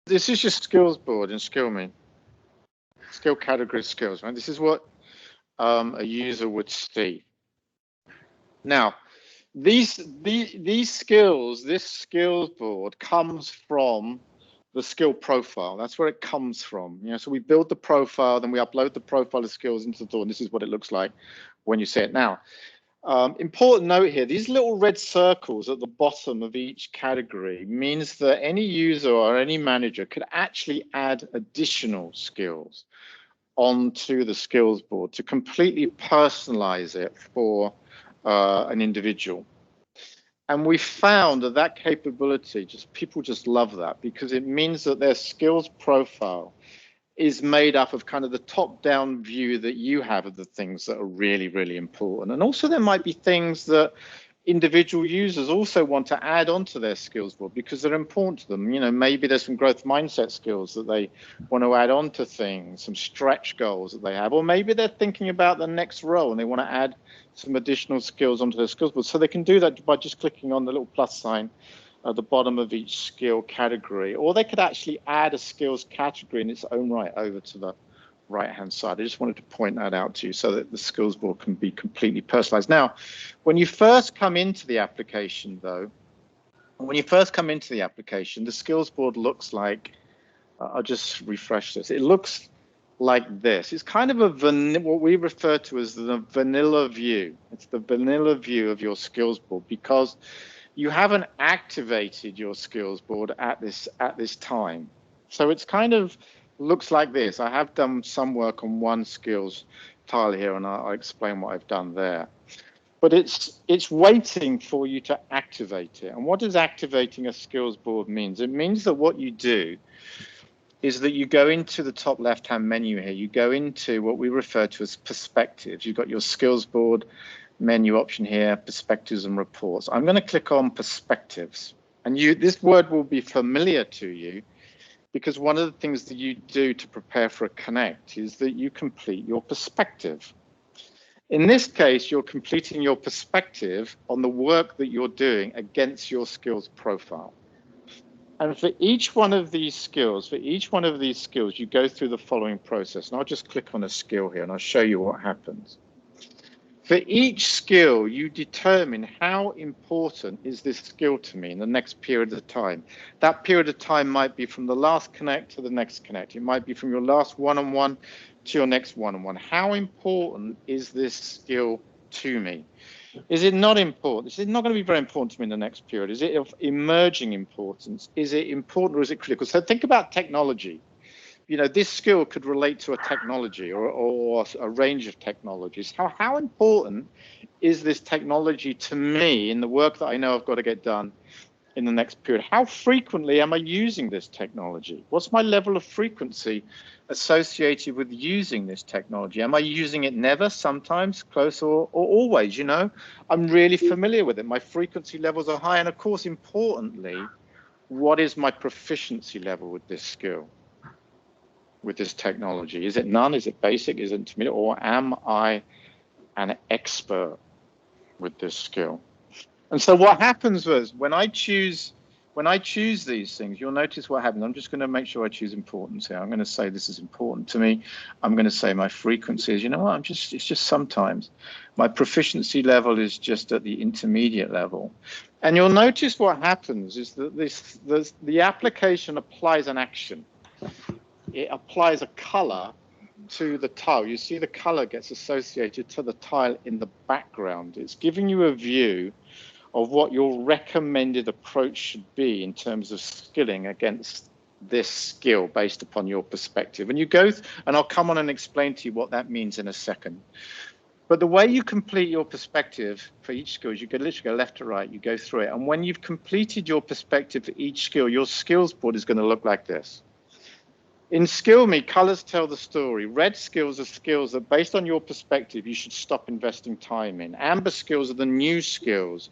This is your skills board in SkillMe, skill category skills, right? This is what a user would see. Now, these skills, this skills board comes from the skill profile. That's where it comes from. So we build the profile, then we upload the profile of skills into the tool, and this is what it looks like when you see it. Now, important note here, these little red circles at the bottom of each category means that any user or any manager could actually add additional skills onto the skills board to completely personalize it for an individual. And we found that that capability, people just love that, because it means that their skills profile is made up of kind of the top-down view that you have of the things that are really, really important. And also there might be things that individual users also want to add onto their skills board because they're important to them. Maybe there's some growth mindset skills that they want to add on to things, some stretch goals that they have, or maybe they're thinking about the next role and they want to add some additional skills onto their skills board. So they can do that by just clicking on the little plus sign at the bottom of each skill category, or they could actually add a skills category in its own right over to the right-hand side. I just wanted to point that out to you so that the skills board can be completely personalized. Now, when you first come into the application, though, the skills board looks like, I'll just refresh this. It looks like this. It's kind of what we refer to as the vanilla view. It's the vanilla view of your skills board because you haven't activated your skills board at this time. So it's kind of looks like this. I have done some work on one skills tile here, and I'll explain what I've done there. But it's waiting for you to activate it. And what does activating a skills board means? It means that what you do is that you go into the top left-hand menu here. You go into what we refer to as perspectives. You've got your skills board menu option here, perspectives and reports. I'm going to click on perspectives. And this word will be familiar to you because one of the things that you do to prepare for a Connect is that you complete your perspective. In this case, you're completing your perspective on the work that you're doing against your skills profile. And for each one of these skills, you go through the following process. And I'll just click on a skill here and I'll show you what happens. For each skill, you determine how important is this skill to me in the next period of time. That period of time might be from the last Connect to the next Connect. It might be from your last one-on-one to your next one-on-one. How important is this skill to me? Is it not important? Is it not going to be very important to me in the next period? Is it of emerging importance? Is it important or is it critical? So think about technology. This skill could relate to a technology or a range of technologies. How important is this technology to me in the work that I know I've got to get done in the next period? How frequently am I using this technology? What's my level of frequency associated with using this technology? Am I using it never, sometimes, close, or always? I'm really familiar with it. My frequency levels are high. And of course, importantly, what is my proficiency level with this skill? With this technology? Is it none? Is it basic? Is it intermediate? Or am I an expert with this skill? And so what happens was when I choose these things, you'll notice what happens. I'm just going to make sure I choose importance here. I'm going to say this is important to me. I'm going to say my frequency is, it's just sometimes. My proficiency level is just at the intermediate level. And you'll notice what happens is that the application applies an action. It applies a color to the tile. You see the color gets associated to the tile in the background. It's giving you a view of what your recommended approach should be in terms of skilling against this skill based upon your perspective. And and I'll come on and explain to you what that means in a second. But the way you complete your perspective for each skill is you can literally go left to right, you go through it. And when you've completed your perspective for each skill, your skills board is going to look like this. In SkillMe, colors tell the story. Red skills are skills that, based on your perspective, you should stop investing time in. Amber skills are the new skills.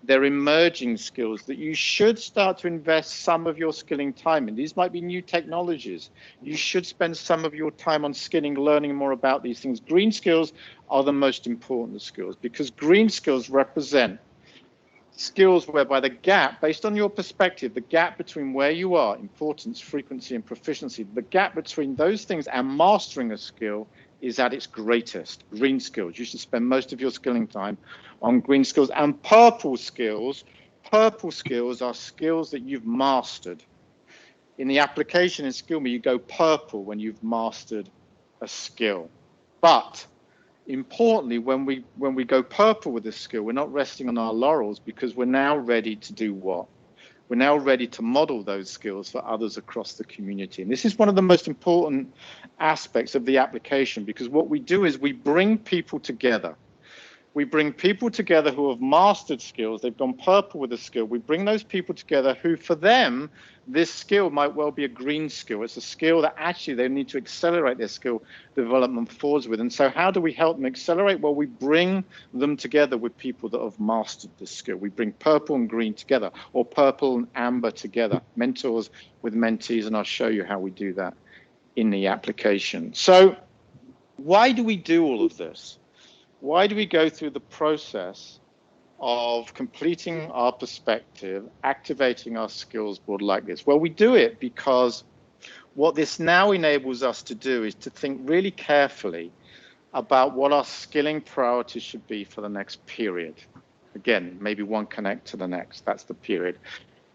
They're emerging skills that you should start to invest some of your skilling time in. These might be new technologies. You should spend some of your time on skilling, learning more about these things. Green skills are the most important skills because green skills represent skills whereby the gap, based on your perspective, the gap between where you are, importance, frequency, and proficiency, the gap between those things and mastering a skill is at its greatest. Green skills, you should spend most of your skilling time on green skills. And purple skills are skills that you've mastered. In the application in SkillMe, you go purple when you've mastered a skill. But importantly, when we go purple with this skill, we're not resting on our laurels, because we're now ready to do what? We're now ready to model those skills for others across the community. And this is one of the most important aspects of the application, because what we do is we bring people together. We bring people together who have mastered skills. They've gone purple with a skill. We bring those people together who, for them, this skill might well be a green skill. It's a skill that actually they need to accelerate their skill development forwards with. And so how do we help them accelerate? Well, we bring them together with people that have mastered this skill. We bring purple and green together, or purple and amber together, mentors with mentees, and I'll show you how we do that in the application. So why do we do all of this? Why do we go through the process of completing our perspective, activating our skills board like this? Well, we do it because what this now enables us to do is to think really carefully about what our skilling priorities should be for the next period. Again, maybe one connect to the next, that's the period.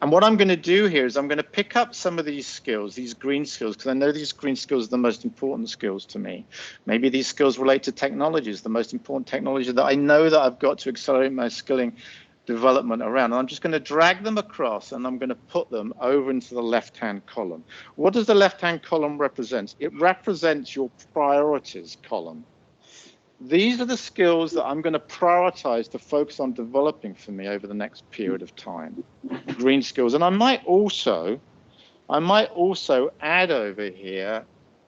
And what I'm going to do here is I'm going to pick up some of these skills, these green skills, because I know these green skills are the most important skills to me. Maybe these skills relate to technologies, the most important technology that I know that I've got to accelerate my skilling development around. And I'm just going to drag them across, and I'm going to put them over into the left-hand column. What does the left-hand column represent? It represents your priorities column. These are the skills that I'm going to prioritize to focus on developing for me over the next period of time. Green skills. And I might also add over here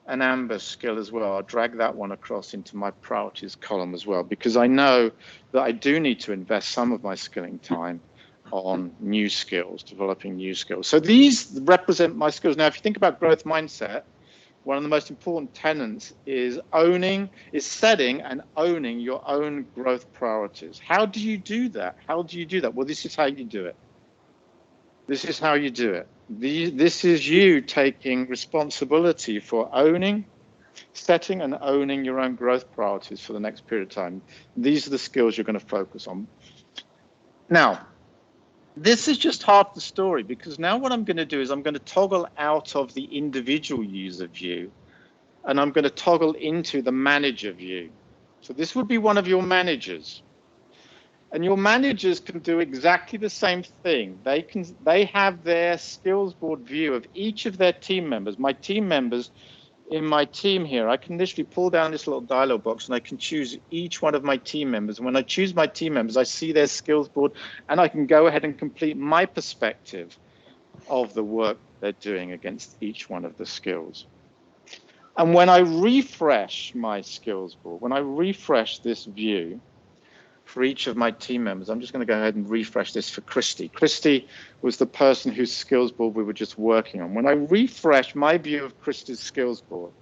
an amber skill as well. I'll drag that one across into my priorities column as well, because I know that I do need to invest some of my skilling time on new skills, developing new skills. So these represent my skills. Now, if you think about growth mindset, one of the most important tenets is setting and owning your own growth priorities. How do you do that? How do you do that? Well, this is how you do it. This is how you do it. This is you taking responsibility for setting and owning your own growth priorities for the next period of time. These are the skills you're going to focus on. Now, this is just half the story, because now what I'm going to do is I'm going to toggle out of the individual user view, and I'm going to toggle into the manager view. So this would be one of your managers. And your managers can do exactly the same thing. They have their skills board view of each of their team members. My team members in my team here, I can literally pull down this little dialog box and I can choose each one of my team members. And when I choose my team members, I see their skills board, and I can go ahead and complete my perspective of the work they're doing against each one of the skills. And when I refresh my skills board, when I refresh this view for each of my team members, I'm just going to go ahead and refresh this for Christy. Christy was the person whose skills board we were just working on. When I refresh my view of Christy's skills board,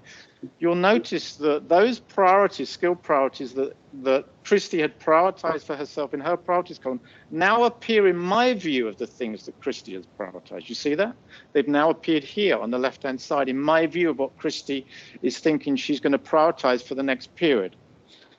you'll notice that those priorities, skill priorities that Christy had prioritized for herself in her priorities column, now appear in my view of the things that Christy has prioritized. You see that? They've now appeared here on the left-hand side in my view of what Christy is thinking she's going to prioritize for the next period.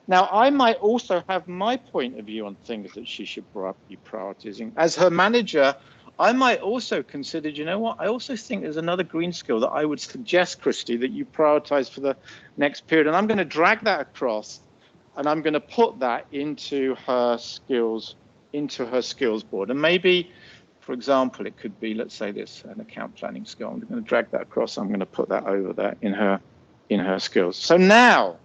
Now, I might also have my point of view on things that she should be prioritizing. As her manager, I might also consider, you know what, I also think there's another green skill that I would suggest, Christy, that you prioritize for the next period. And I'm going to drag that across, and I'm going to put that into her skills board. And maybe, for example, it could be, let's say this, an account planning skill. I'm going to drag that across. I'm going to put that over there in her skills. So now,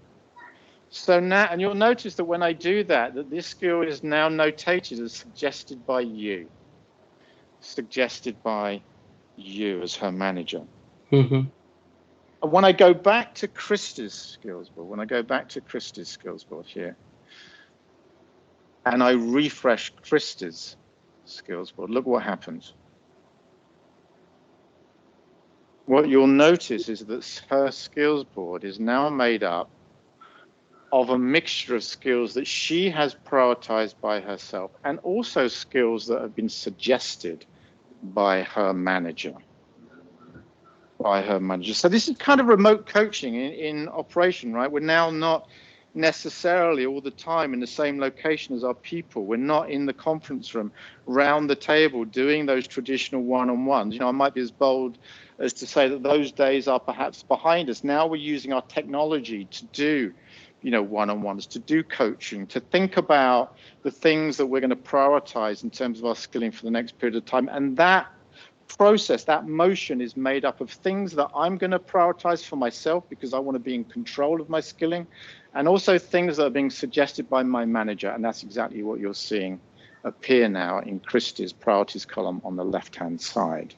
and you'll notice that when I do that this skill is now notated as suggested by you as her manager. Mm-hmm. And when I go back to Christy's skills board, here, and I refresh Christy's skills board, look what happens. What you'll notice is that her skills board is now made up of a mixture of skills that she has prioritized by herself and also skills that have been suggested by her manager. So this is kind of remote coaching in operation, right? We're now not necessarily all the time in the same location as our people. We're not in the conference room, round the table, doing those traditional one-on-ones. You know, I might be as bold as to say that those days are perhaps behind us. Now we're using our technology to do, you know, one-on-ones, to do coaching, to think about the things that we're going to prioritize in terms of our skilling for the next period of time. And that process, that motion is made up of things that I'm going to prioritize for myself because I want to be in control of my skilling, and also things that are being suggested by my manager. And that's exactly what you're seeing appear now in Christie's priorities column on the left-hand side.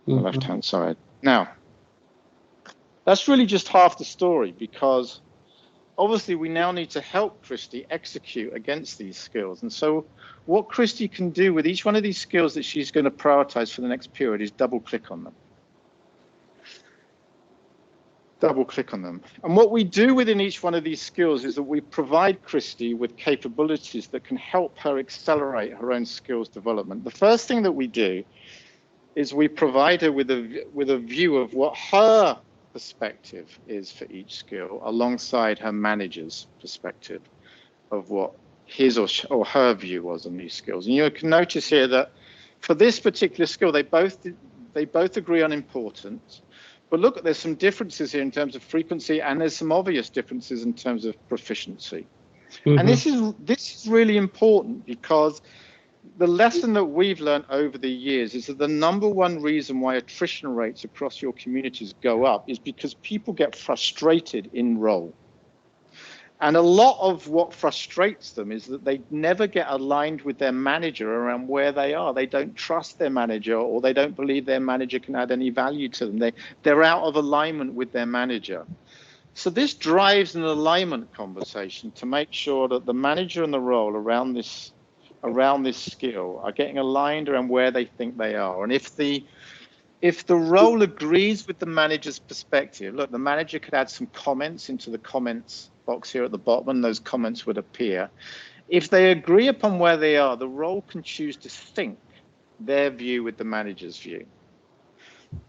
On the left-hand side. Now, that's really just half the story, because obviously we now need to help Christie execute against these skills. And so what Christie can do with each one of these skills that she's going to prioritize for the next period is double click on them. Double click on them. And what we do within each one of these skills is that we provide Christie with capabilities that can help her accelerate her own skills development. The first thing that we do is we provide her with a view of what her perspective is for each skill, alongside her manager's perspective of what his or her view was on these skills. And you can notice here that for this particular skill, they both agree on importance. But look, there's some differences here in terms of frequency, and there's some obvious differences in terms of proficiency. And this is really important, because the lesson that we've learned over the years is that the number one reason why attrition rates across your communities go up is because people get frustrated in role. And a lot of what frustrates them is that they never get aligned with their manager around where they are. They don't trust their manager, or they don't believe their manager can add any value to them. They're out of alignment with their manager. So this drives an alignment conversation to make sure that the manager and the role around this skill are getting aligned around where they think they are. And if the role agrees with the manager's perspective, look, the manager could add some comments into the comments box here at the bottom, and those comments would appear. If they agree upon where they are, the role can choose to sync their view with the manager's view.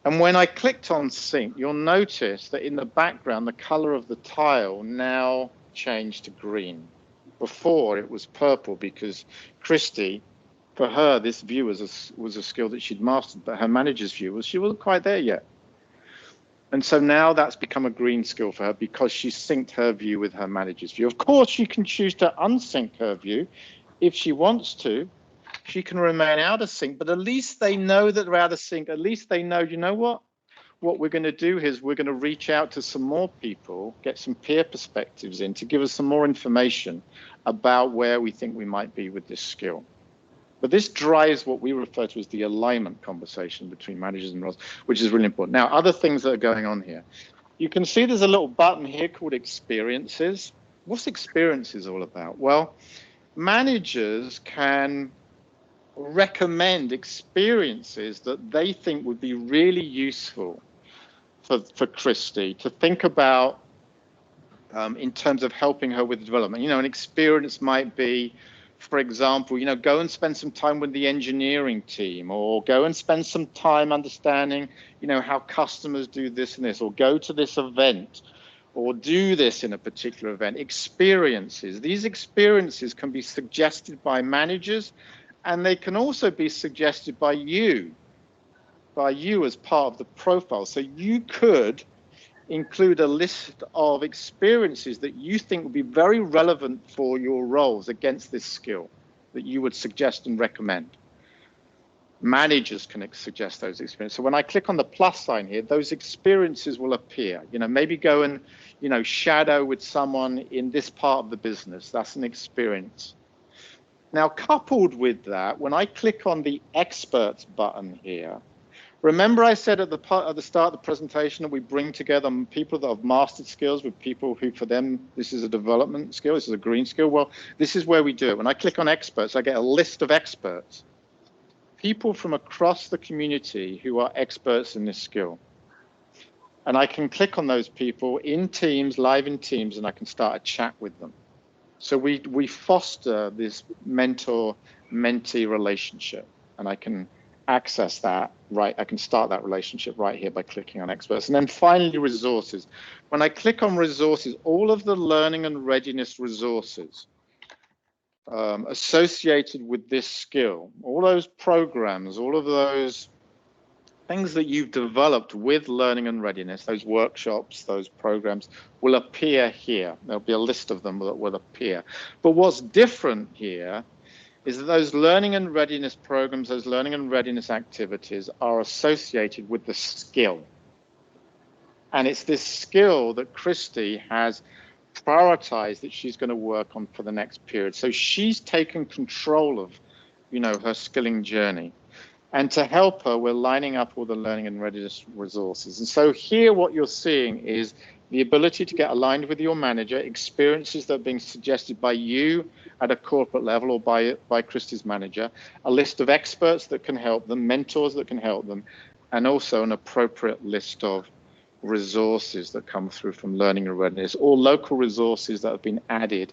And when I clicked on sync, you'll notice that in the background, the color of the tile now changed to green. Before it was purple, because Christie, for her, this view was a skill that she'd mastered, but her manager's view was she wasn't quite there yet. And so now that's become a green skill for her, because she synced her view with her manager's view. Of course, she can choose to unsync her view if she wants to. She can remain out of sync, but at least they know that they're out of sync. At least they know, you know what? What we're going to do is we're going to reach out to some more people, get some peer perspectives in to give us some more information about where we think we might be with this skill. But this drives what we refer to as the alignment conversation between managers and roles, which is really important. Now, other things that are going on here. You can see there's a little button here called experiences. What's experiences all about? Well, managers can recommend experiences that they think would be really useful for Christie to think about in terms of helping her with development. You know, an experience might be, for example, you know, go and spend some time with the engineering team, or go and spend some time understanding, you know, how customers do this and this, or go to this event, or do this in a particular event. Experiences. These experiences can be suggested by managers, and they can also be suggested by you as part of the profile. So you could include a list of experiences that you think would be very relevant for your roles against this skill that you would suggest and recommend. Managers can suggest those experiences. So when I click on the plus sign here, those experiences will appear. You know, maybe go and, you know, shadow with someone in this part of the business. That's an experience. Now, coupled with that, when I click on the experts button here, remember I said at the start of the presentation that we bring together people that have mastered skills with people who, for them, this is a development skill, this is a green skill. Well, this is where we do it. When I click on experts, I get a list of experts, people from across the community who are experts in this skill. And I can click on those people in Teams, live in Teams, and I can start a chat with them. So we foster this mentor-mentee relationship, and I can access that, right? I can start that relationship right here by clicking on experts. And then finally, resources. When I click on resources, all of the learning and readiness resources associated with this skill, all those programs, all of those things that you've developed with learning and readiness, those workshops, those programs will appear here. There'll be a list of them that will appear. But what's different here is that those learning and readiness programs, those learning and readiness activities are associated with the skill. And it's this skill that Christy has prioritized that she's going to work on for the next period. So she's taken control of, her skilling journey. And to help her, we're lining up all the learning and readiness resources. And so here what you're seeing is the ability to get aligned with your manager, experiences that are being suggested by you at a corporate level or by Christy's manager, a list of experts that can help them, mentors that can help them, and also an appropriate list of resources that come through from learning and readiness, or local resources that have been added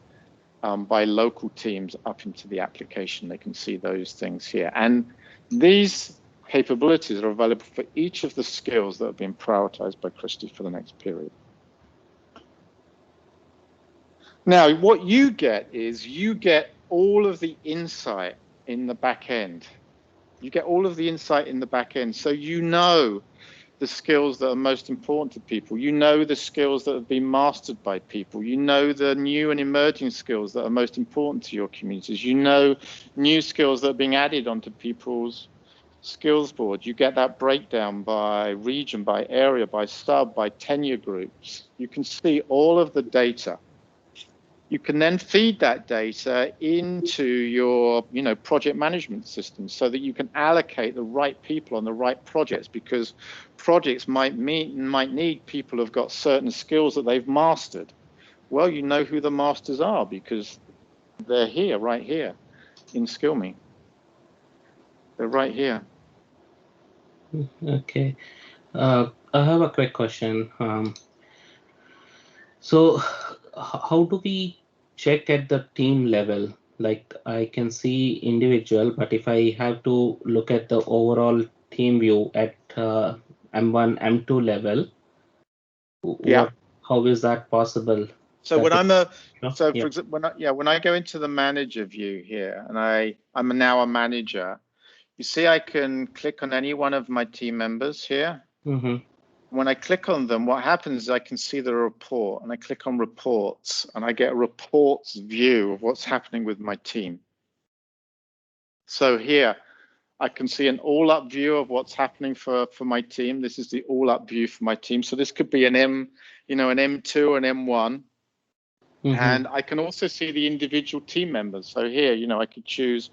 by local teams up into the application. They can see those things here. And these capabilities are available for each of the skills that have been prioritized by Christy for the next period. Now, what you get is you get all of the insight in the back end. You get all of the insight in the back end. So you know the skills that are most important to people. You know the skills that have been mastered by people. You know the new and emerging skills that are most important to your communities. You know new skills that are being added onto people's skills board. You get that breakdown by region, by area, by sub, by tenure groups. You can see all of the data. You can then feed that data into your, project management system so that you can allocate the right people on the right projects, because projects might need people who've got certain skills that they've mastered. Well, you know who the masters are because they're here, right here in SkillMe. They're right here. Okay. I have a quick question. So how do we check at the team level? Like I can see individual, but if I have to look at the overall team view at M1, M2 level, how is that possible? So when I'm for Yeah. example, when I go into the manager view here, and I'm now a manager, you see I can click on any one of my team members here. Mm-hmm. When I click on them, what happens is I can see the report, and I click on reports, and I get a reports view of what's happening with my team. So here, I can see an all-up view of what's happening for my team. This is the all-up view for my team. So this could be an M2, an M1. Mm-hmm. And I can also see the individual team members. So here, I could choose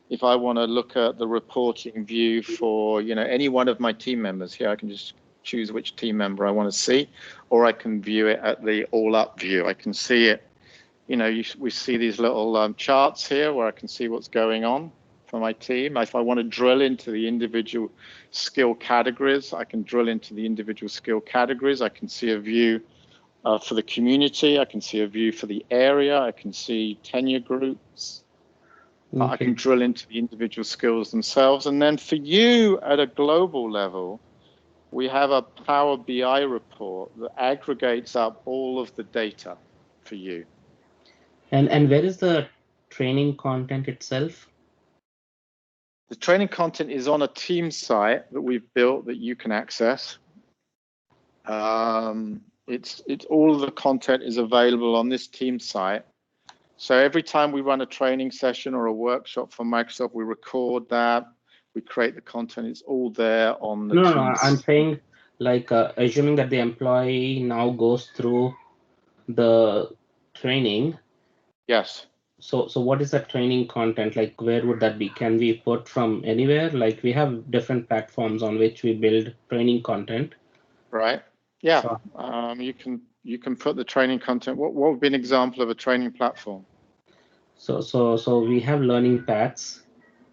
if I want to look at the reporting view for, any one of my team members. Here, I can just choose which team member I want to see, or I can view it at the all-up view. I can see it, we see these little charts here where I can see what's going on for my team. If I want to drill into the individual skill categories, I can drill into the individual skill categories. I can see a view for the community. I can see a view for the area. I can see tenure groups. Okay. I can drill into the individual skills themselves. And then for you at a global level, we have a Power BI report that aggregates up all of the data for you. And where is the training content itself? The training content is on a team site that we've built that you can access. It's all of the content is available on this team site. So every time we run a training session or a workshop for Microsoft, we record that, we create the content. It's all there on the No, I'm saying like assuming that the employee now goes through the training. Yes. So what is that training content? Like where would that be? Can we put from anywhere? Like we have different platforms on which we build training content. Right. Yeah. So, you can put the training content. What would be an example of a training platform? So we have learning paths.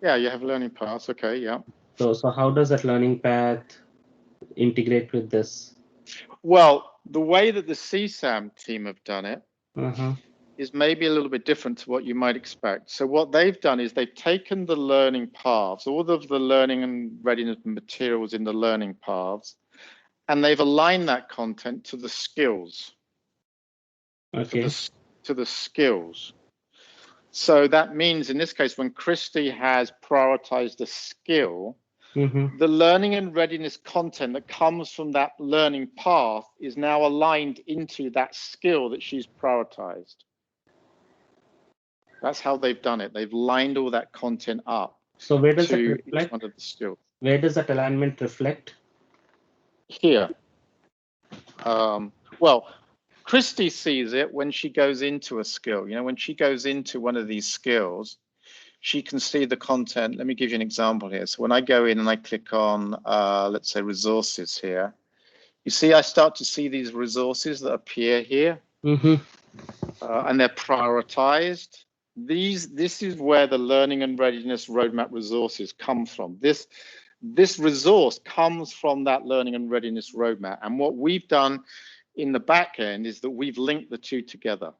Yeah, you have learning paths. Okay, yeah. So how does that learning path integrate with this? Well, the way that the CSAM team have done it Uh-huh. is maybe a little bit different to what you might expect. So what they've done is they've taken the learning paths, all of the learning and readiness materials in the learning paths, and they've aligned that content to the skills. Okay. To the skills. So that means in this case, when Christy has prioritized a skill, the learning and readiness content that comes from that learning path is now aligned into that skill that she's prioritized. That's how they've done it. They've lined all that content up. So where does it each reflect? one of the skills. Where does that alignment reflect? Here. Well, Christy sees it when she goes into a skill. You know, when she goes into one of these skills, she can see the content. Let me give you an example here. So when I go in and I click on, let's say, resources here, you see I start to see these resources that appear here, and they're prioritized. This is where the learning and readiness roadmap resources come from. This resource comes from that learning and readiness roadmap. And what we've done in the back end is that we've linked the two together.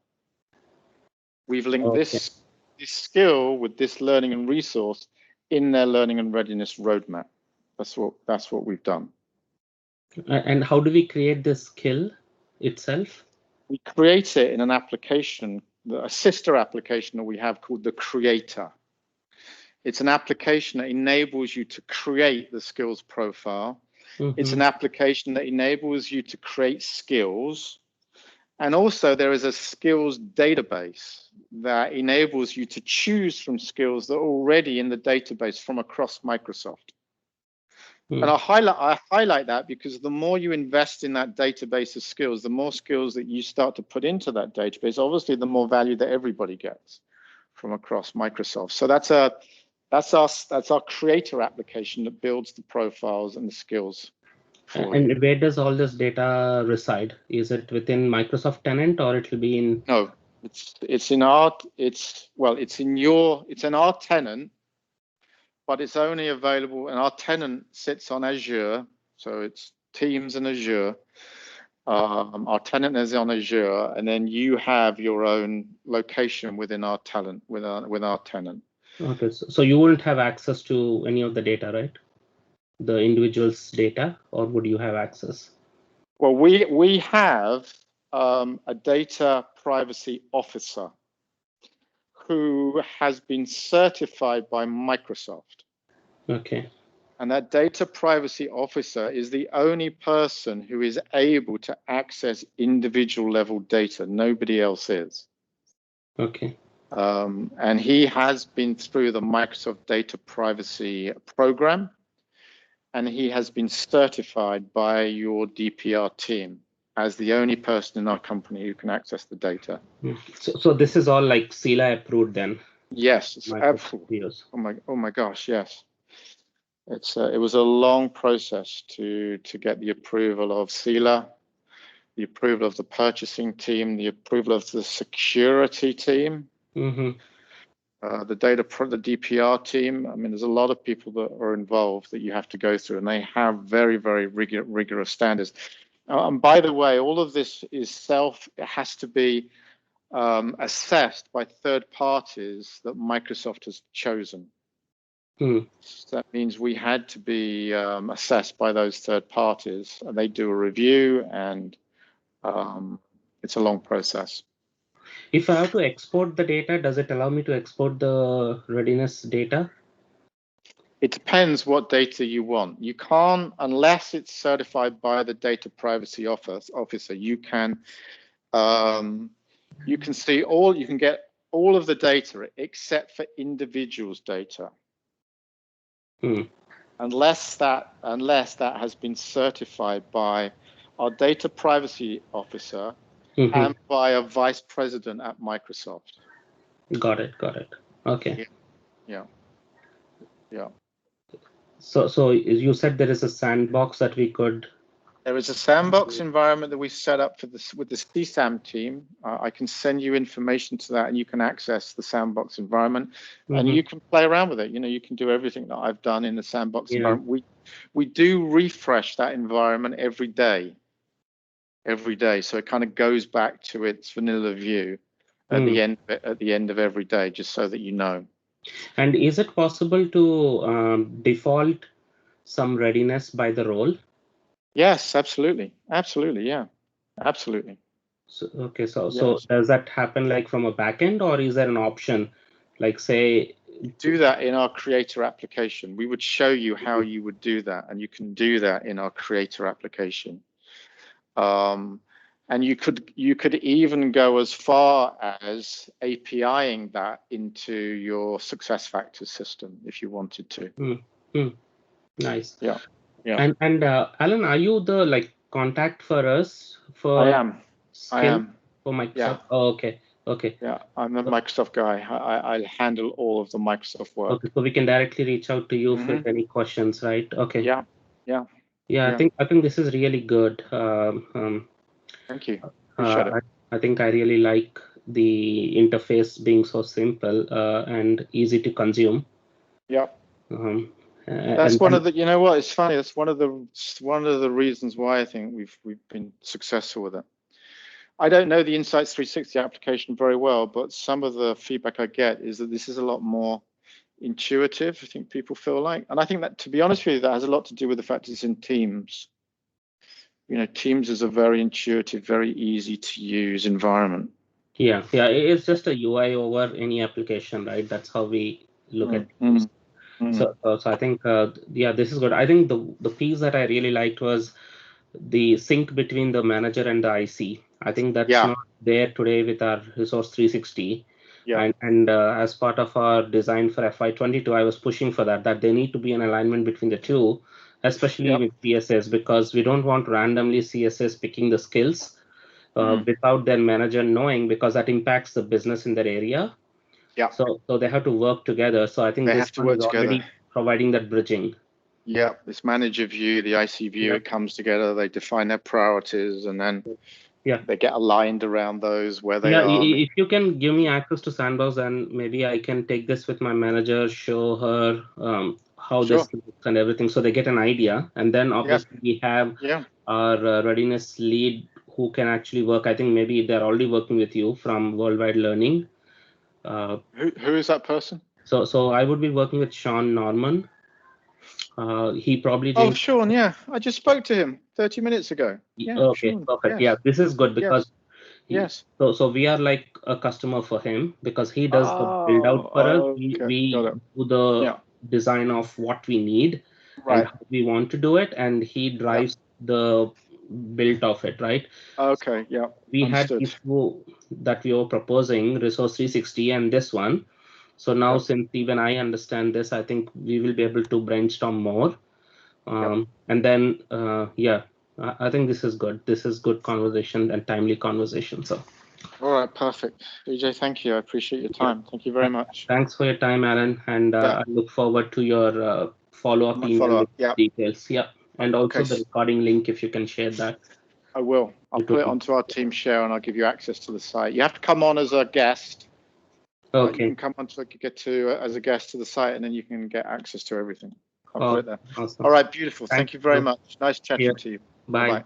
We've linked this skill with this learning and resource in their learning and readiness roadmap. That's what we've done. And how do we create this skill itself? We create it in an application, a sister application that we have called the Creator. It's an application that enables you to create the skills profile. It's an application that enables you to create skills. And also there is a skills database that enables you to choose from skills that are already in the database from across Microsoft. And I highlight that because the more you invest in that database of skills, the more skills that you start to put into that database, obviously the more value that everybody gets from across Microsoft. So that's our Creator application that builds the profiles and the skills. And where does all this data reside? Is it within Microsoft tenant or it will be in? No, it's in our tenant, but it's only available, and our tenant sits on Azure, so it's Teams and Azure. Our tenant is on Azure, and then you have your own location within our tenant, with our tenant. Okay, so you wouldn't have access to any of the data, right? The individual's data, or would you have access? Well, we have a data privacy officer who has been certified by Microsoft. Okay. And that data privacy officer is the only person who is able to access individual level data. Nobody else is. Okay. And he has been through the Microsoft data privacy program, and he has been certified by your DPR team as the only person in our company who can access the data. So this is all like CELA approved then? Yes, absolutely. Oh my gosh, yes. It was a long process to get the approval of CELA, the approval of the purchasing team, the approval of the security team, the DPR team. I mean, there's a lot of people that are involved that you have to go through, and they have very, very rigorous standards. And by the way, all of this is it has to be assessed by third parties that Microsoft has chosen. So that means we had to be assessed by those third parties, and they do a review, and it's a long process. If I have to export the data, does it allow me to export the readiness data? It depends what data you want. You can't, unless it's certified by the data privacy officer. You can see you can get all of the data except for individuals' data. Unless that has been certified by our data privacy officer and by a vice president at Microsoft. Got it. Okay. Yeah. So you said there is a sandbox that we could. There is a sandbox environment that we set up for this with the CSAM team. I can send you information to that, and you can access the sandbox environment, and you can play around with it. You know, you can do everything that I've done in the sandbox environment. We do refresh that environment every day. every day. So it kind of goes back to its vanilla view at the end of every day, just so that you know. And is it possible to default some readiness by the role? Yes, absolutely. Absolutely. Yeah, absolutely. So, okay, so Yes. does that happen like from a backend, or is there an option, like say? Do that in our creator application. We would show you how you would do that, and you can do that in our creator application. And you could even go as far as APIing that into your SuccessFactors system if you wanted to. Nice. Yeah. And Alan, are you the like contact for us I for am. skill for Yeah. Microsoft? Oh, okay. Yeah, I'm a Microsoft guy. I handle all of the Microsoft work. Okay, so we can directly reach out to you for any questions, right? Okay. Yeah. Yeah, I think this is really good. Thank you. Appreciate it. I think I really like the interface being so simple and easy to consume. Yeah. That's one of the, you know what, it's funny. That's one of the reasons why I think we've been successful with it. I don't know the Insights 360 application very well, but some of the feedback I get is that this is a lot more intuitive, I think people feel like. And I think that, to be honest with you, that has a lot to do with the fact it's in Teams. You know, Teams is a very intuitive, very easy to use environment. Yeah, it's just a UI over any application, right? That's how we look at Teams. So I think, this is good. I think the piece that I really liked was the sync between the manager and the IC. I think that's not there today with our Resource 360. And as part of our design for FY22, I was pushing for that they need to be an alignment between the two, especially with CSS, because we don't want randomly CSS picking the skills without their manager knowing, because that impacts the business in that area. So they have to work together. So I think they this have to one work is together. already providing that bridging. Yeah, this manager view, the IC view, it comes together. They define their priorities, and then they get aligned around those where they are. If you can give me access to Sandbox, and maybe I can take this with my manager, show her how this looks and everything, so they get an idea. And then obviously we have our readiness lead who can actually work. I think maybe they're already working with you from Worldwide Learning. Who is that person? So I would be working with Sean Norman. He probably didn't. Oh, Sean, yeah. I just spoke to him 30 minutes ago. Yeah, okay, Sean, perfect. Yeah, this is good because yes. So we are like a customer for him because he does the build out for us. We do the design of what we need and how we want to do it, and he drives the build of it, right? Okay, yeah. We had these two that we were proposing, Resource 360 and this one. So now since even I understand this, I think we will be able to brainstorm more. And then, I think this is good. This is good conversation and timely conversation. So. All right, perfect. Vijay, thank you. I appreciate your time. Thank you very much. Thanks for your time, Aaron. And I look forward to your follow-up email with details. Yeah. And also the recording link, if you can share that. I will. I'll put it onto our team share and I'll give you access to the site. You have to come on as a guest. Okay. You can come on to get to as a guest to the site, and then you can get access to everything. I'll put it there. Awesome. All right, beautiful. Thank you very much. Nice chatting to you. Bye.